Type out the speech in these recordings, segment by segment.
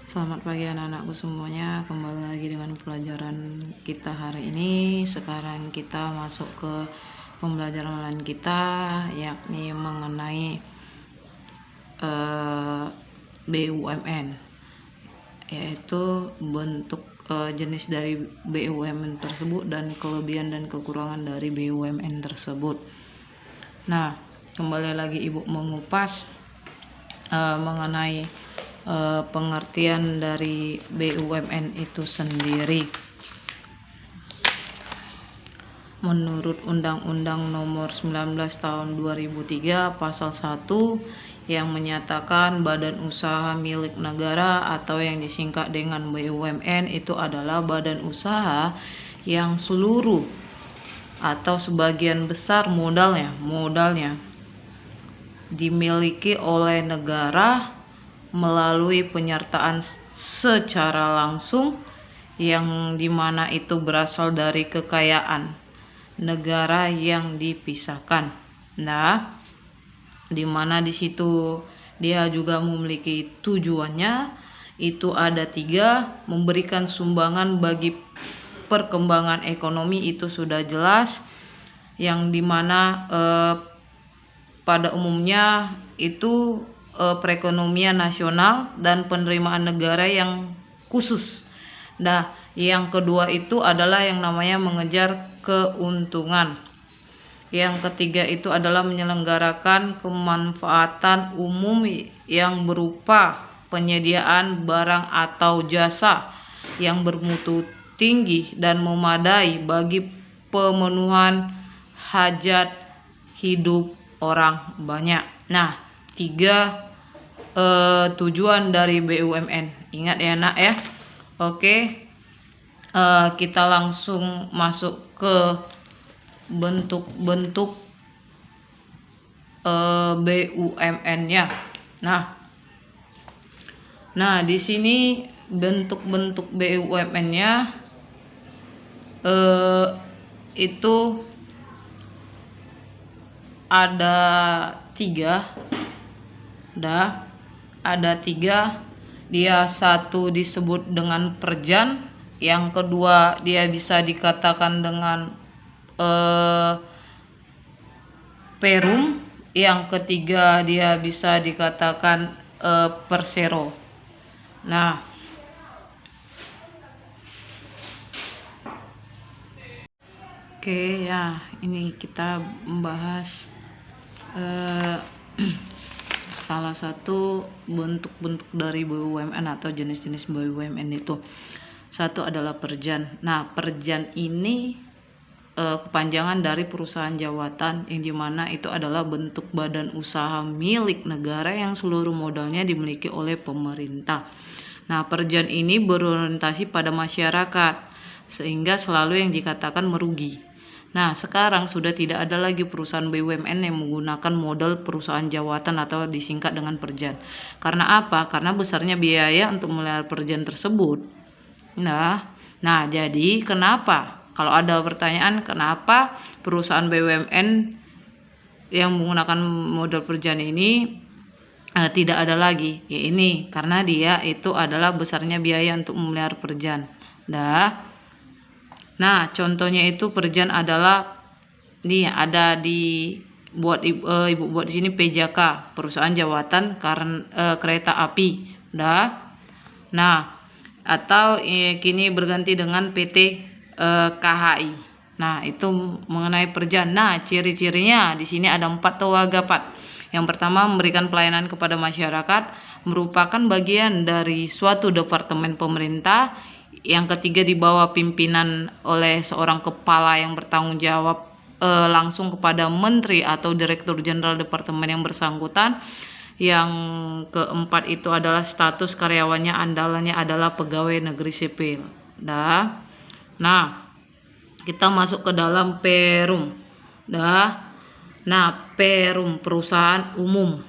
Selamat pagi anak-anakku semuanya, kembali lagi dengan pelajaran kita hari ini. Sekarang kita masuk ke pembelajaran lain kita, yakni mengenai BUMN, yaitu bentuk jenis dari BUMN tersebut dan kelebihan dan kekurangan dari BUMN tersebut. Nah, kembali lagi Ibu mengupas mengenai pengertian dari BUMN itu sendiri. Menurut Undang-Undang Nomor 19 Tahun 2003 Pasal 1 yang menyatakan badan usaha milik negara atau yang disingkat dengan BUMN itu adalah badan usaha yang seluruh atau sebagian besar modalnya dimiliki oleh negara melalui penyertaan secara langsung yang dimana itu berasal dari kekayaan negara yang dipisahkan. Nah, dimana di situ dia juga memiliki tujuannya, itu ada 3: memberikan sumbangan bagi perkembangan ekonomi, itu sudah jelas, yang dimana pada umumnya itu perekonomian nasional dan penerimaan negara yang khusus. Nah, yang kedua itu adalah yang namanya mengejar keuntungan. Yang ketiga itu adalah menyelenggarakan kemanfaatan umum yang berupa penyediaan barang atau jasa yang bermutu tinggi dan memadai bagi pemenuhan hajat hidup orang banyak. Nah, 3 tujuan dari BUMN. Ingat ya nak ya. Oke, kita langsung masuk ke bentuk-bentuk BUMN-nya. Nah, di sini bentuk-bentuk BUMN-nya itu ada 3. Dia satu disebut dengan perjan, yang kedua dia bisa dikatakan dengan perum, yang ketiga dia bisa dikatakan persero. Nah, oke ya, ini kita membahas salah satu bentuk-bentuk dari BUMN atau jenis-jenis BUMN itu. Satu adalah perjan. Nah, perjan ini kepanjangan dari perusahaan jawatan, yang dimana itu adalah bentuk badan usaha milik negara yang seluruh modalnya dimiliki oleh pemerintah. Nah, perjan ini berorientasi pada masyarakat sehingga selalu yang dikatakan merugi. Nah, sekarang sudah tidak ada lagi perusahaan BUMN yang menggunakan modal perusahaan jawatan atau disingkat dengan perjan. Karena apa? Karena besarnya biaya untuk memelihara perjan tersebut. Nah, jadi kenapa? Kalau ada pertanyaan kenapa perusahaan BUMN yang menggunakan modal perjan ini tidak ada lagi? Ya ini, karena dia itu adalah besarnya biaya untuk memelihara perjan. Nah, contohnya itu perjan adalah nih, ada di buat ibu buat di sini PJK, perusahaan jawatan kereta api. Nah, atau kini berganti dengan PT KHI. Nah, itu mengenai perjan. Nah, ciri-cirinya di sini ada 4 atau wagapat. Yang pertama, memberikan pelayanan kepada masyarakat, merupakan bagian dari suatu departemen pemerintah. Yang ketiga, di bawah pimpinan oleh seorang kepala yang bertanggung jawab langsung kepada menteri atau direktur jenderal departemen yang bersangkutan. Yang keempat itu adalah status karyawannya andalannya adalah pegawai negeri sipil. Nah, kita masuk ke dalam perum. Nah, perum perusahaan umum.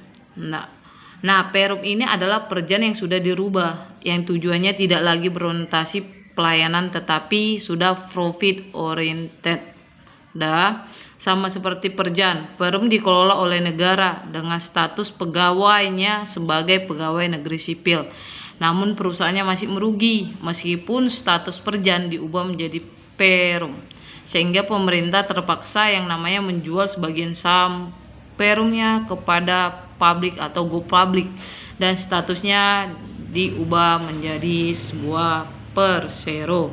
Nah, perum ini adalah perjan yang sudah dirubah, yang tujuannya tidak lagi berorientasi pelayanan tetapi sudah profit oriented. Sama seperti perjan, perum dikelola oleh negara dengan status pegawainya sebagai pegawai negeri sipil. namun perusahaannya masih merugi meskipun status Perjan diubah menjadi Perum, sehingga pemerintah terpaksa yang namanya menjual sebagian saham Perumnya kepada publik atau go public, dan statusnya diubah menjadi sebuah Persero.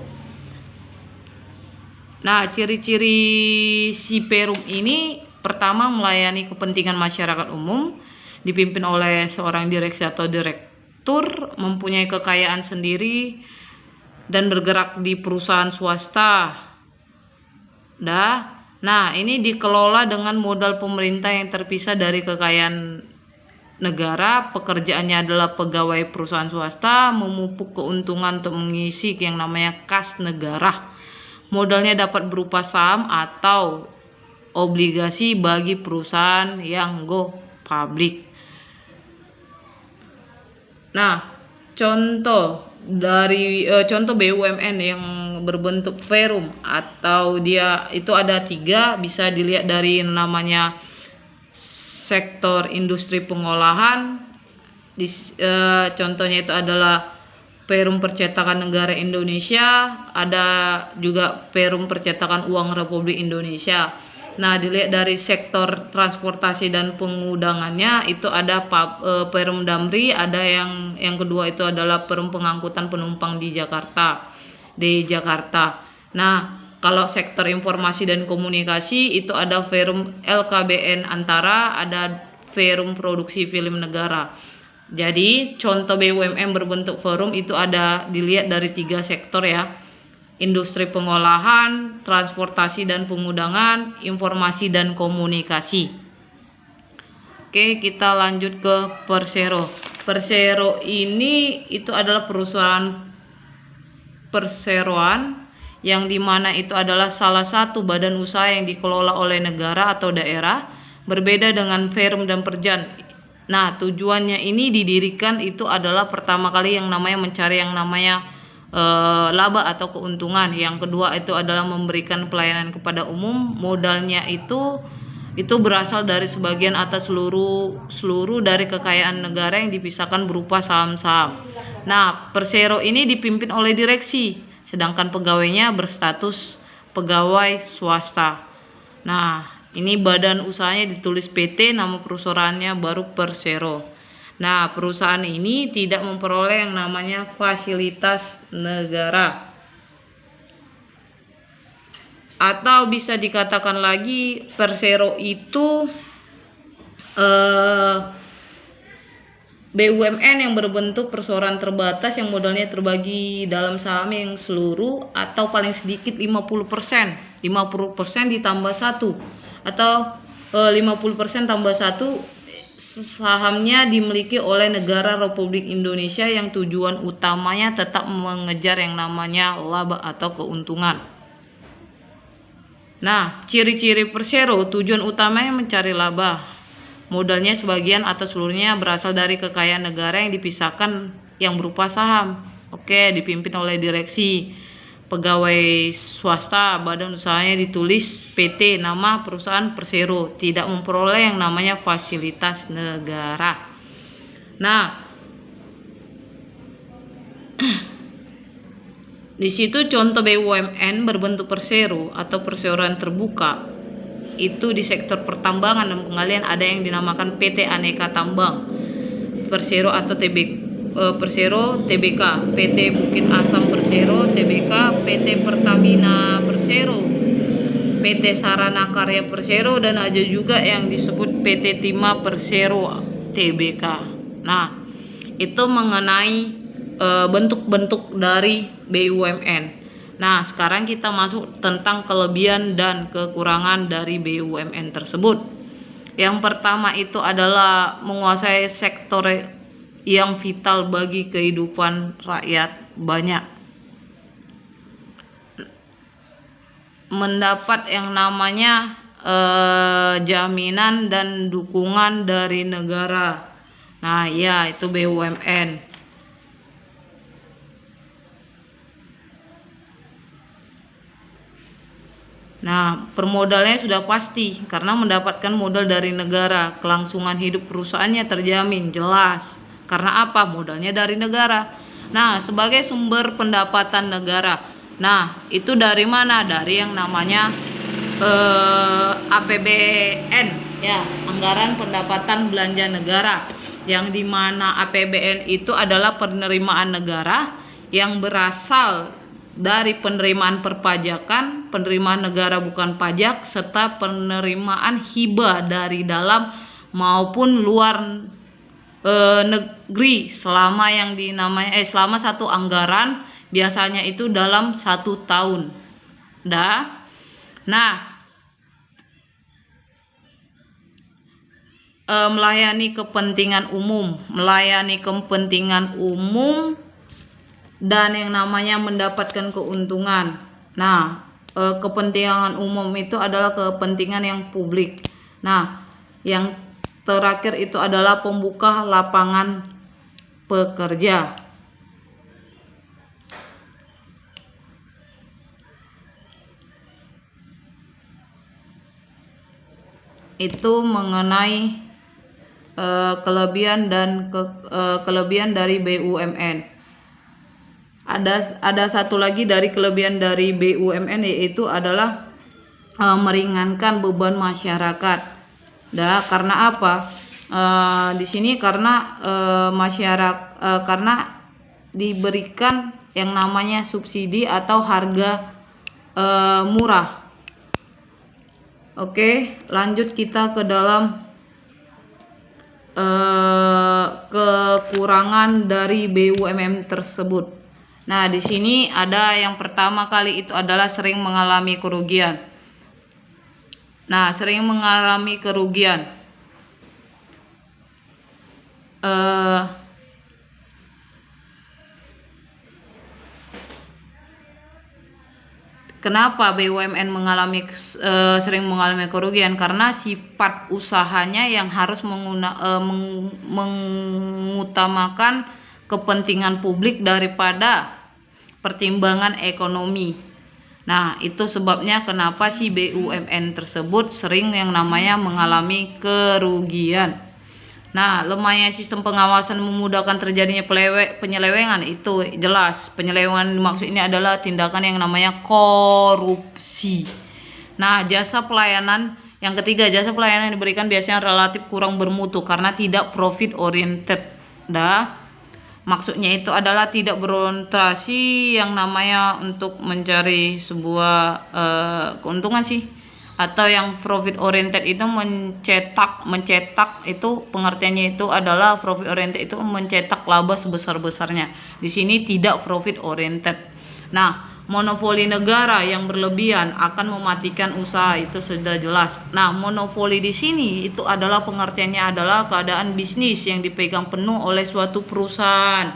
Nah, ciri-ciri si Perum ini pertama melayani kepentingan masyarakat umum, dipimpin oleh seorang direksi atau direktur, mempunyai kekayaan sendiri dan bergerak di perusahaan swasta. Nah, ini dikelola dengan modal pemerintah yang terpisah dari kekayaan negara. Pekerjaannya adalah pegawai perusahaan swasta, memupuk keuntungan untuk mengisi yang namanya kas negara. Modalnya dapat berupa saham atau obligasi bagi perusahaan yang go public. Nah, contoh BUMN yang berbentuk Perum atau dia itu ada 3, bisa dilihat dari namanya sektor industri pengolahan. Contohnya itu adalah Perum Percetakan Negara Indonesia, ada juga Perum Percetakan Uang Republik Indonesia. Nah, dilihat dari sektor transportasi dan pengudangannya itu ada Perum Damri, ada yang kedua itu adalah Perum Pengangkutan Penumpang di Jakarta. Nah, kalau sektor informasi dan komunikasi itu ada Perum LKBN Antara, ada Perum Produksi Film Negara. Jadi contoh BUMN berbentuk Perum itu ada dilihat dari 3 sektor ya: industri pengolahan, transportasi dan pengudangan, informasi dan komunikasi. Oke, kita lanjut ke Persero. Persero ini itu adalah perusahaan perseroan yang dimana itu adalah salah satu badan usaha yang dikelola oleh negara atau daerah, berbeda dengan Perum dan Perjan. Nah, tujuannya ini didirikan itu adalah pertama kali yang namanya mencari yang namanya laba atau keuntungan. Yang kedua itu adalah memberikan pelayanan kepada umum. Modalnya itu berasal dari sebagian atas seluruh dari kekayaan negara yang dipisahkan berupa saham-saham. Nah, Persero ini dipimpin oleh direksi, sedangkan pegawainya berstatus pegawai swasta. Nah, ini badan usahanya ditulis PT, nama perusahaannya baru Persero. Nah, perusahaan ini tidak memperoleh yang namanya fasilitas negara. Atau bisa dikatakan lagi, Persero itu BUMN yang berbentuk perseroan terbatas yang modalnya terbagi dalam saham yang seluruh atau paling sedikit 50%. 50% ditambah 1 atau 50% tambah 1 sahamnya dimiliki oleh negara Republik Indonesia yang tujuan utamanya tetap mengejar yang namanya laba atau keuntungan. Nah, ciri-ciri Persero, tujuan utamanya mencari laba. Modalnya sebagian atau seluruhnya berasal dari kekayaan negara yang dipisahkan yang berupa saham. Oke, dipimpin oleh direksi. Pegawai swasta, badan usahanya ditulis PT, nama perusahaan Persero, tidak memperoleh yang namanya fasilitas negara. Nah, di situ contoh BUMN berbentuk Persero atau perseroan terbuka itu di sektor pertambangan dan pengalian ada yang dinamakan PT Aneka Tambang Persero atau Persero Tbk, PT Bukit Asam Persero Tbk, PT Pertamina Persero, PT Sarana Karya Persero, dan ada juga yang disebut PT Timah Persero Tbk. Nah, itu mengenai bentuk-bentuk dari BUMN. Nah, sekarang kita masuk tentang kelebihan dan kekurangan dari BUMN tersebut. Yang pertama itu adalah menguasai sektor yang vital bagi kehidupan rakyat banyak. Mendapat yang namanya jaminan dan dukungan dari negara. Nah, ya itu BUMN. Nah, permodalnya sudah pasti karena mendapatkan modal dari negara, kelangsungan hidup perusahaannya terjamin, jelas. Karena apa? Modalnya dari negara. Nah, sebagai sumber pendapatan negara. Nah, itu dari mana? Dari yang namanya APBN, ya, anggaran pendapatan belanja negara, yang dimana APBN itu adalah penerimaan negara yang berasal dari penerimaan perpajakan, penerimaan negara bukan pajak, serta penerimaan hibah dari dalam maupun luar negeri selama yang dinamai selama satu anggaran, biasanya itu dalam 1 tahun. Nah, melayani kepentingan umum dan yang namanya mendapatkan keuntungan. Nah, kepentingan umum itu adalah kepentingan yang publik. Nah, yang terakhir itu adalah pembuka lapangan pekerja. Itu mengenai kelebihan dari BUMN. Ada satu lagi dari kelebihan dari BUMN, yaitu adalah meringankan beban masyarakat. Karena apa? Di sini karena masyarakat karena diberikan yang namanya subsidi atau harga murah. Oke, lanjut kita ke dalam kekurangan dari BUMN tersebut. Nah, di sini ada yang pertama kali itu adalah sering mengalami kerugian. Nah, sering mengalami kerugian. Kenapa BUMN sering mengalami kerugian? Karena sifat usahanya yang harus mengutamakan kepentingan publik daripada pertimbangan ekonomi. Nah, itu sebabnya kenapa si BUMN tersebut sering yang namanya mengalami kerugian. Nah, lemahnya sistem pengawasan memudahkan terjadinya penyelewengan, itu jelas. Penyelewengan maksud ini adalah tindakan yang namanya korupsi. Nah, jasa pelayanan yang ketiga, jasa pelayanan yang diberikan biasanya relatif kurang bermutu karena tidak profit oriented. Maksudnya itu adalah tidak berorientasi yang namanya untuk mencari sebuah keuntungan sih. Atau yang profit oriented itu mencetak itu pengertiannya itu adalah profit oriented itu mencetak laba sebesar-besarnya. Di sini tidak profit oriented. Nah, monopoli negara yang berlebihan akan mematikan usaha, itu sudah jelas. Nah, monopoli di sini itu adalah pengertiannya adalah keadaan bisnis yang dipegang penuh oleh suatu perusahaan.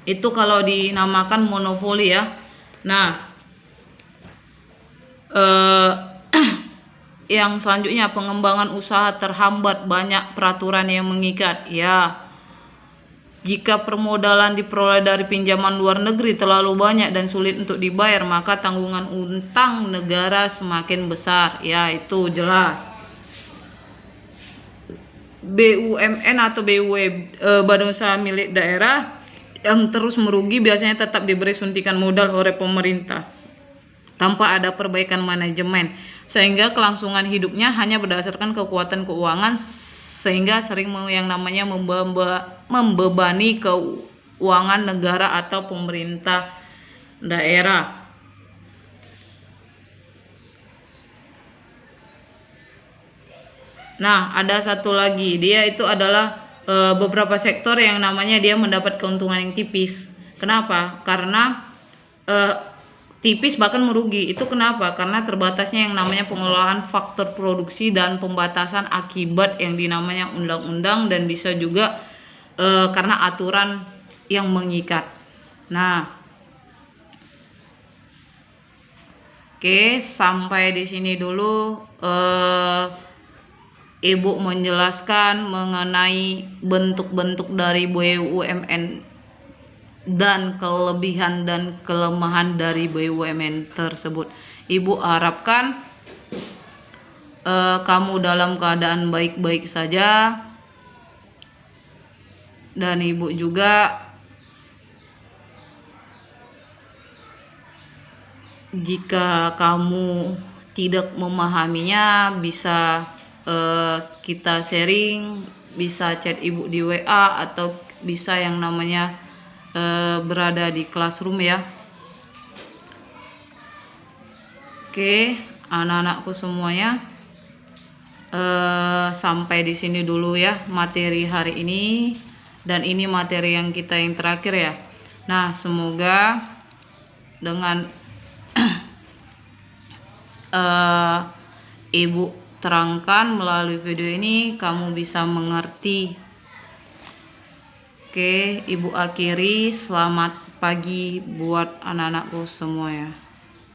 Itu kalau dinamakan monopoli ya. Nah, yang selanjutnya, pengembangan usaha terhambat, banyak peraturan yang mengikat. Ya, jika permodalan diperoleh dari pinjaman luar negeri terlalu banyak dan sulit untuk dibayar, maka tanggungan utang negara semakin besar. Ya, itu jelas. BUMN atau Badan Usaha Milik Daerah yang terus merugi biasanya tetap diberi suntikan modal oleh pemerintah tanpa ada perbaikan manajemen, sehingga kelangsungan hidupnya hanya berdasarkan kekuatan keuangan, sehingga sering yang namanya membebani keuangan negara atau pemerintah daerah. Nah, ada satu lagi, dia itu adalah beberapa sektor yang namanya dia mendapat keuntungan yang tipis. Kenapa? Karena tipis bahkan merugi. Itu kenapa? Karena terbatasnya yang namanya pengelolaan faktor produksi dan pembatasan akibat yang dinamanya undang-undang, dan bisa juga karena aturan yang mengikat. Nah, oke, sampai di sini dulu Ibu menjelaskan mengenai bentuk-bentuk dari BUMN dan kelebihan dan kelemahan dari BUMN tersebut. Ibu harapkan kamu dalam keadaan baik-baik saja. Dan ibu juga jika kamu tidak memahaminya bisa kita sharing, bisa chat ibu di WA atau bisa yang namanya berada di classroom ya. Oke, anak-anakku semuanya, sampai di sini dulu ya materi hari ini, dan ini materi yang terakhir ya. Nah, semoga dengan ibu terangkan melalui video ini kamu bisa mengerti. Oke, ibu akhiri, selamat pagi buat anak-anakku semua ya.